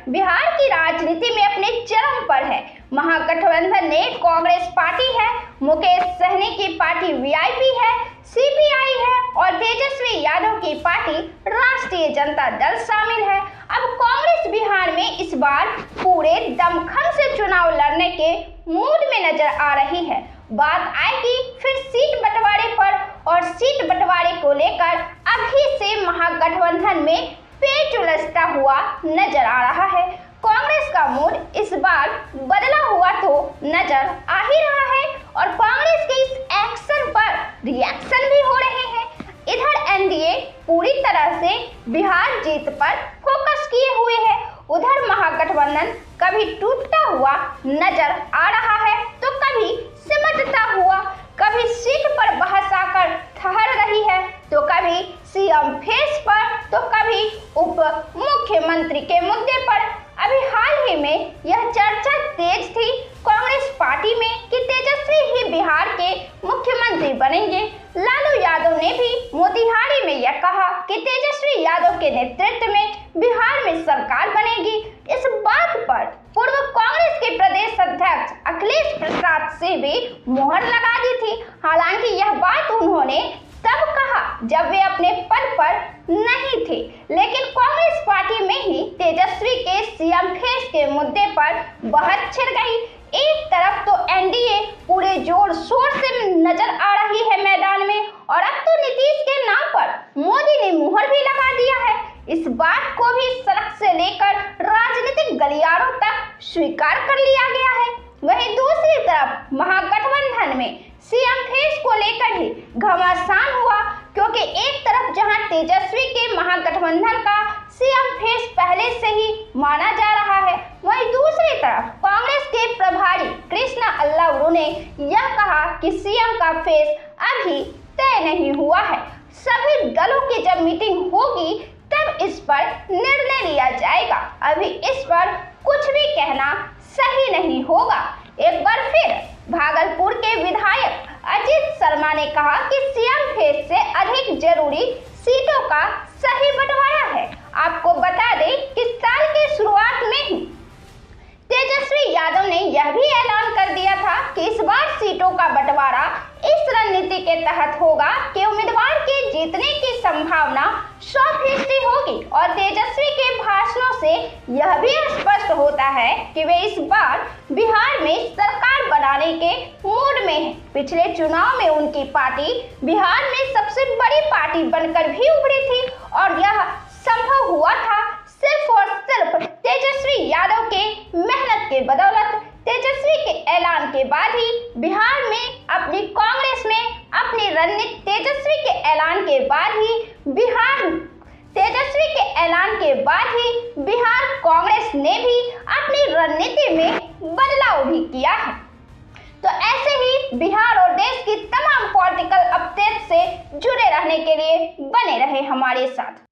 बिहार की राजनीति में अपने चरम पर है। महागठबंधन ने कांग्रेस पार्टी है, मुकेश सहनी की पार्टी वीआईपी है, सीपीआई है और तेजस्वी यादव की पार्टी राष्ट्रीय जनता दल शामिल है। अब कांग्रेस बिहार में इस बार पूरे दमखम से चुनाव लड़ने के मूड में नजर आ रही है। बात आएगी फिर सीट बंटवारे पर और सीट बंटवारे को लेकर अभी से महागठबंधन में पेच उलझता हुआ नजर आ रहा है। कांग्रेस का मूड इस बार बदला हुआ तो नजर आ ही रहा है और कांग्रेस के इस एक्शन पर रिएक्शन भी हो रहे हैं। इधर एनडीए पूरी तरह से बिहार जीत पर फोकस किए हुए है, उधर महागठबंधन कभी टूटता हुआ नजर आ रहा है तो कभी सिमटता हुआ, कभी सीट पर बहस आकर ठहर रही है तो कभी सीएम फेस पर तो कभी उप मुख्यमंत्री के मुद्दे पर। अभी हाल ही में यह चर्चा तेज थी कांग्रेस पार्टी में कि तेजस्वी ही बिहार के मुख्यमंत्री बनेंगे। लालू यादव ने भी मोतिहारी में यह कहा कि तेजस्वी यादव के नेतृत्व में बिहार में सरकार बनेगी। इस बात पर पूर्व कांग्रेस के प्रदेश अध्यक्ष अखिलेश प्रसाद से भी मुहर लगा दी थी। हालांकि यह बात उन्होंने तब कहा जब वे अपने पद पर नहीं थे, लेकिन कांग्रेस पार्टी में ही तेजस्वी के सीएम फेस के मुद्दे पर बहस छिड़ गई। एक तरफ तो एनडीए पूरे जोर शोर से नजर आ रही है मैदान में और अब तो नीतीश के नाम पर मोदी ने मुहर भी लगा दिया है। इस बात को भी सड़क से लेकर राजनीतिक गलियारों तक स्वीकार कर लिया गया है। वहीं दूसरी तरफ महागठबंधन में सीएम फेस को लेकर ही घमासान हुआ, क्योंकि एक तरफ जहां तेजस्वी के महागठबंधन का सीएम फेस पहले से ही माना जा रहा है, वहीं दूसरी तरफ कांग्रेस के प्रभारी कृष्णा अल्लाउरू ने यह कहा कि सीएम का फेस अभी तय नहीं हुआ है। सभी दलों की जब मीटिंग होगी तब इस पर निर्णय लिया जाएगा। अभी इस पर कुछ भी कहना सही नहीं होगा। एक बार फिर भागलपुर के विधायक अजीत शर्मा ने कहा कि सीएम फेस से अधिक जरूरी सीटों का सही बंटवारा है। आपको बता दें कि साल के शुरुआत में ही तेजस्वी यादव ने यह भी ऐलान कर दिया था कि इस बार सीटों का बंटवारा इस रणनीति के तहत होगा कि उम्मीदवार के जीतने की संभावना 100% होगी और तेजस्वी के भाषणों से यह भी स्पष्ट होता है कि वे इस बार बिहार में सरकार बनाने के मूड में हैं। पिछले चुनाव में उनकी पार्टी बिहार में सबसे बड़ी पार्टी बनकर भी उभरी थी और यह संभव हुआ था सिर्फ और सिर्फ तेजस्वी यादव के मेहनत के बदौलत। तेजस्वी के ऐलान के बाद ही बिहार में अपनी कांग्रेस में अपनी रणनीति तेजस्वी के ऐलान के बाद ही बिहार कांग्रेस ने भी अपनी रणनीति में बदलाव भी किया है। तो ऐसे ही बिहार और देश की तमाम पॉलिटिकल अपडेट से जुड़े रहने के लिए बने रहे हमारे साथ।